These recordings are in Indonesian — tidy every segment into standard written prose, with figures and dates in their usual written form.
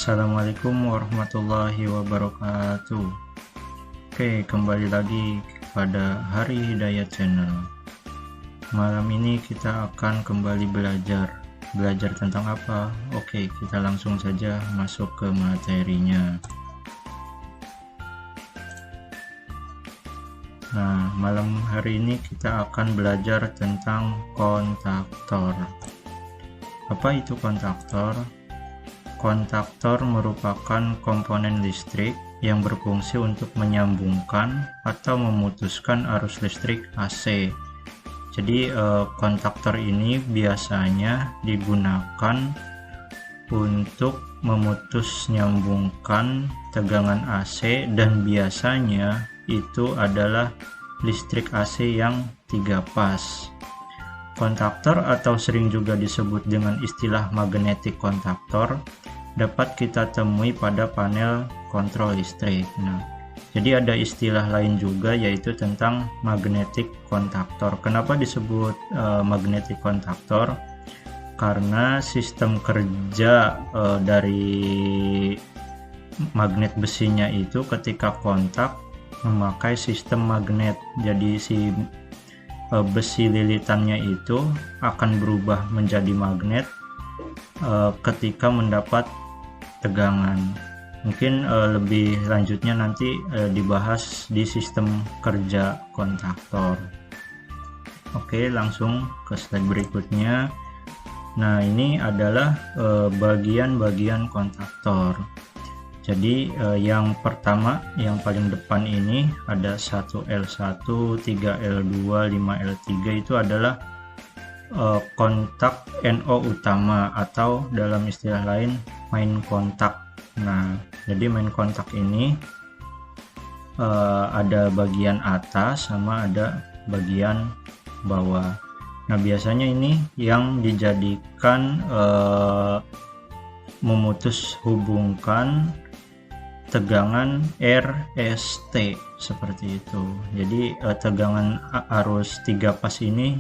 Assalamualaikum warahmatullahi wabarakatuh. Oke, kembali lagi pada Hari Hidayat Channel. Malam ini kita akan kembali belajar tentang apa? Oke, kita langsung saja masuk ke materinya. Nah, malam hari ini kita akan belajar tentang kontaktor. Apa itu kontaktor? Kontaktor merupakan komponen listrik yang berfungsi untuk menyambungkan atau memutuskan arus listrik AC. Jadi kontaktor ini biasanya digunakan untuk memutus nyambungkan tegangan AC, dan biasanya itu adalah listrik AC yang 3 pas. Kontaktor atau sering juga disebut dengan istilah magnetic kontaktor dapat kita temui pada panel kontrol listrik. Nah, jadi ada istilah lain juga yaitu tentang magnetic kontaktor. Kenapa disebut magnetic kontaktor? Karena sistem kerja dari magnet besinya itu ketika kontak memakai sistem magnet. Jadi si besi lilitannya itu akan berubah menjadi magnet ketika mendapat tegangan. Mungkin lebih lanjutnya nanti dibahas di sistem kerja kontaktor. Oke, langsung ke slide berikutnya. Nah, ini adalah bagian-bagian kontaktor. Jadi yang pertama, yang paling depan ini ada 1L1, 3L2, 5L3, itu adalah kontak NO utama atau dalam istilah lain main kontak. Nah, jadi main kontak ini ada bagian atas sama ada bagian bawah. Nah, biasanya ini yang dijadikan memutus hubungkan tegangan RST seperti itu. Jadi tegangan arus 3 pas ini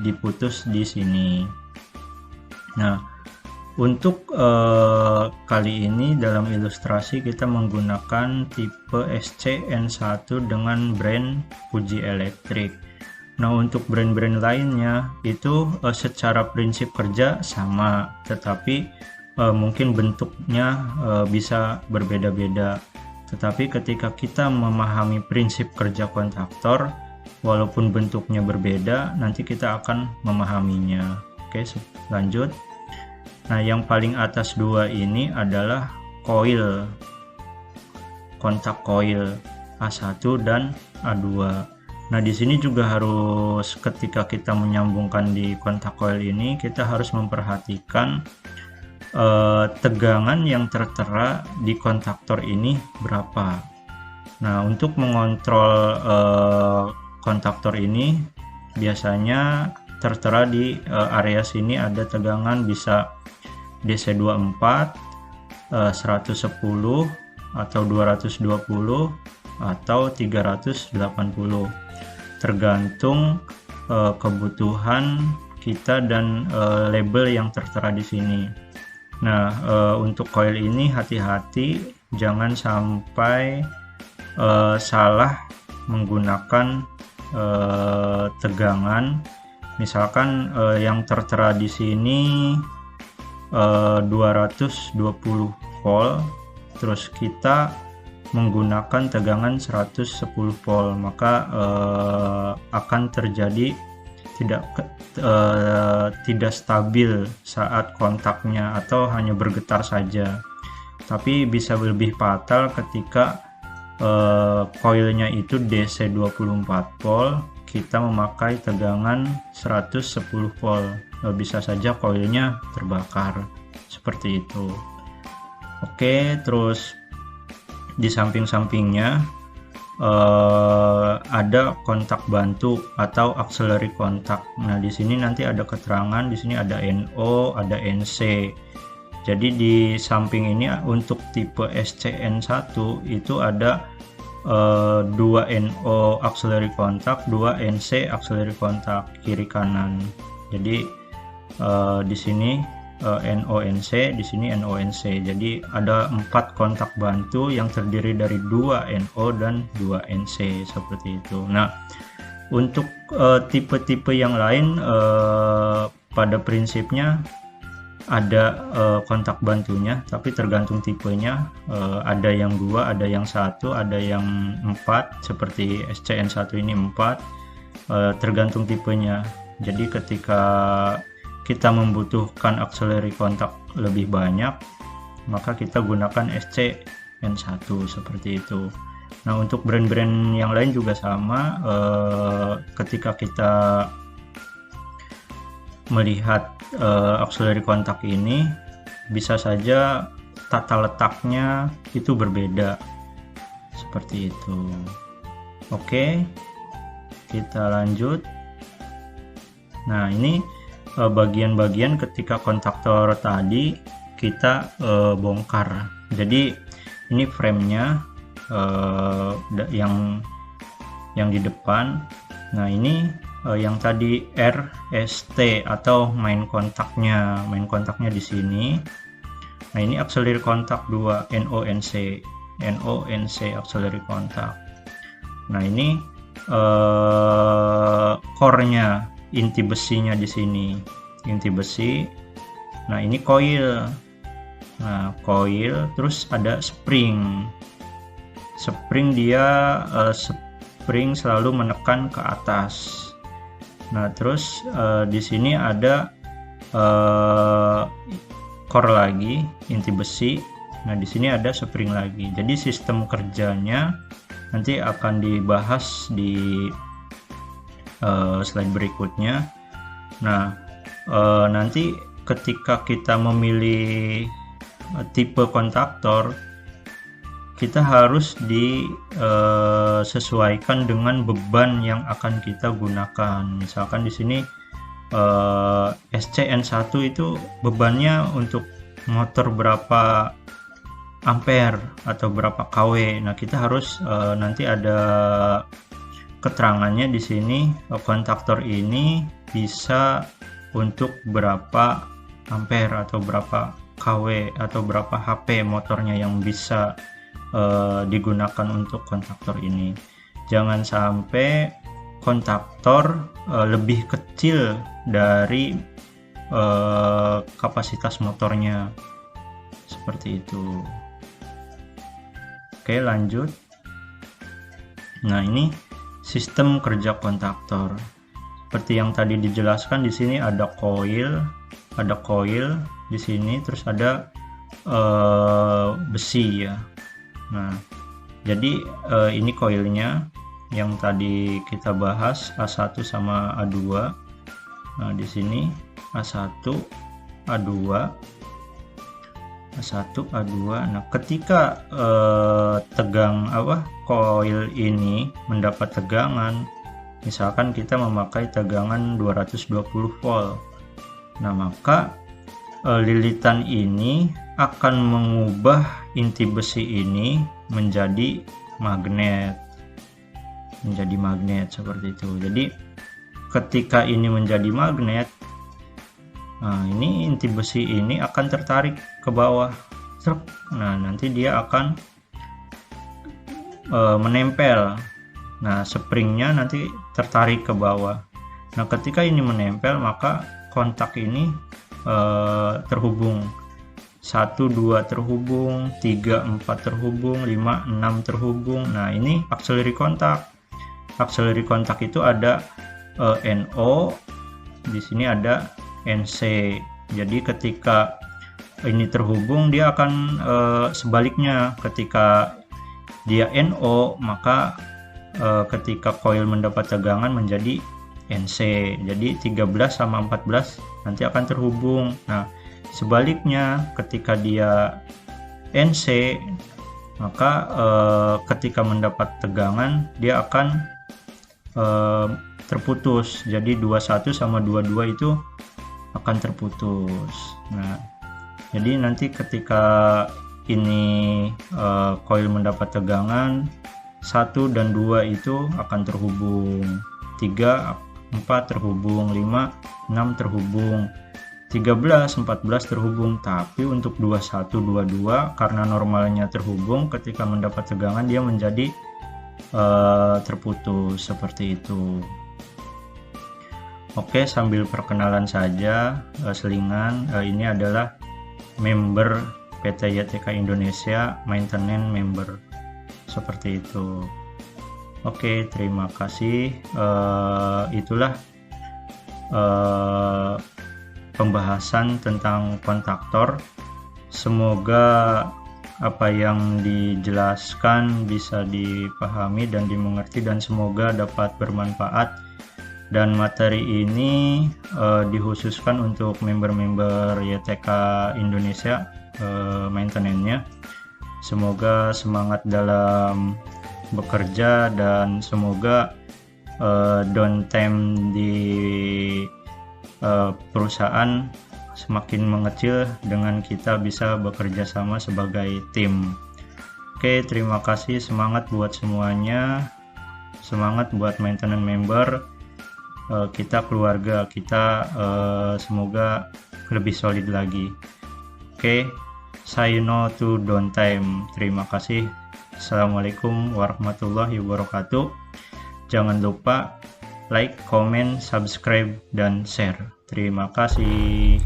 diputus di sini. Nah, untuk kali ini dalam ilustrasi kita menggunakan tipe SCN1 dengan brand Fuji Electric. Nah, untuk brand-brand lainnya itu secara prinsip kerja sama, tetapi mungkin bentuknya bisa berbeda-beda. Tetapi ketika kita memahami prinsip kerja kontaktor, walaupun bentuknya berbeda, nanti kita akan memahaminya. Oke, lanjut. Nah, yang paling atas dua ini adalah koil, kontak koil A1 dan A2. Nah, di sini juga harus, ketika kita menyambungkan di kontak koil ini, kita harus memperhatikan tegangan yang tertera di kontaktor ini berapa. Nah, untuk mengontrol kontaktor ini biasanya tertera di area sini ada tegangan bisa DC24, 110 atau 220 atau 380, tergantung kebutuhan kita dan label yang tertera di sini. Nah, untuk coil ini hati-hati jangan sampai salah menggunakan tegangan. Misalkan yang tertera di sini 220 volt, terus kita menggunakan tegangan 110 volt, maka akan terjadi tidak stabil saat kontaknya atau hanya bergetar saja. Tapi bisa lebih fatal ketika koilnya itu DC 24 volt, kita memakai tegangan 110 volt, bisa saja koilnya terbakar seperti itu. Oke, terus di samping-sampingnya ada kontak bantu atau auxiliary kontak. Nah, di sini nanti ada keterangan, di sini ada NO, ada NC. Jadi di samping ini untuk tipe SCN1 itu ada 2 NO auxiliary kontak, 2 NC auxiliary kontak kiri kanan. Jadi di sini NO-NC, di sini NO-NC. Jadi ada 4 kontak bantu yang terdiri dari 2 NO dan 2 NC seperti itu. Nah, untuk tipe-tipe yang lain pada prinsipnya ada kontak bantunya, tapi tergantung tipenya. Ada yang 2, ada yang 1, ada yang 4, seperti SCN1 ini 4, tergantung tipenya. Jadi ketika kita membutuhkan auxiliary kontak lebih banyak, maka kita gunakan SCN1 seperti itu. Nah, untuk brand-brand yang lain juga sama. Ketika kita melihat auxiliary kontak ini, bisa saja tata letaknya itu berbeda seperti itu. Oke, kita lanjut. Nah, ini bagian-bagian ketika kontaktor tadi kita bongkar. Jadi ini framenya yang di depan. Nah, ini yang tadi RST atau main kontaknya di sini. Nah, ini auxiliary kontak 2 NONC auxiliary kontak. Nah, ini core-nya, inti besinya di sini, inti besi. Nah, ini coil. Nah, coil, terus ada spring. Spring dia spring selalu menekan ke atas. Nah, terus di sini ada core lagi, inti besi. Nah, di sini ada spring lagi. Jadi sistem kerjanya nanti akan dibahas di slide berikutnya. Nah, nanti ketika kita memilih tipe kontaktor, kita harus disesuaikan dengan beban yang akan kita gunakan. Misalkan di sini SCN1 itu bebannya untuk motor berapa ampere atau berapa kW. Nah, kita harus nanti ada keterangannya di sini, kontaktor ini bisa untuk berapa ampere atau berapa kW atau berapa HP motornya yang bisa digunakan untuk kontaktor ini. Jangan sampai kontaktor lebih kecil dari kapasitas motornya, seperti itu. Oke, lanjut. Nah, ini sistem kerja kontaktor. Seperti yang tadi dijelaskan, di sini ada coil di sini, terus ada besi ya. Nah, jadi ini coilnya yang tadi kita bahas, A1 sama A2. Nah, di sini A1, A2, A2. Nah, ketika coil ini mendapat tegangan, misalkan kita memakai tegangan 220 volt. Nah, maka lilitan ini akan mengubah inti besi ini menjadi magnet seperti itu. Jadi ketika ini menjadi magnet, nah, ini inti besi ini akan tertarik ke bawah. Nah, nanti dia akan menempel. Nah, springnya nanti tertarik ke bawah. Nah, ketika ini menempel, maka kontak ini terhubung. 1, 2 terhubung, 3, 4 terhubung, 5, 6 terhubung. Nah, ini auxiliary kontak. Auxiliary kontak itu ada NO, di sini ada NC. Jadi ketika ini terhubung, dia akan sebaliknya. Ketika dia NO, maka ketika coil mendapat tegangan menjadi NC. Jadi 13 sama 14 nanti akan terhubung. Nah, sebaliknya ketika dia NC, maka ketika mendapat tegangan dia akan terputus. Jadi 21 sama 22 itu akan terputus. Nah, jadi nanti ketika ini coil mendapat tegangan, 1 dan 2 itu akan terhubung, 3, 4 terhubung, 5, 6 terhubung, 13, 14 terhubung, tapi untuk 21, 22 karena normalnya terhubung, ketika mendapat tegangan dia menjadi terputus seperti itu. Oke, sambil perkenalan saja selingan, ini adalah member PT YTK Indonesia, maintenance member seperti itu. Oke, terima kasih. Itulah pembahasan tentang kontaktor. Semoga apa yang dijelaskan bisa dipahami dan dimengerti, dan semoga dapat bermanfaat. Dan materi ini dikhususkan untuk member-member YTK Indonesia maintenance-nya. Semoga semangat dalam bekerja dan semoga downtime di perusahaan semakin mengecil dengan kita bisa bekerja sama sebagai tim. Oke, terima kasih, semangat buat semuanya, semangat buat maintenance member, kita keluarga kita semoga lebih solid lagi. Oke, say no to downtime. Terima kasih. Assalamualaikum warahmatullahi wabarakatuh. Jangan lupa like, comment, subscribe, dan share. Terima kasih.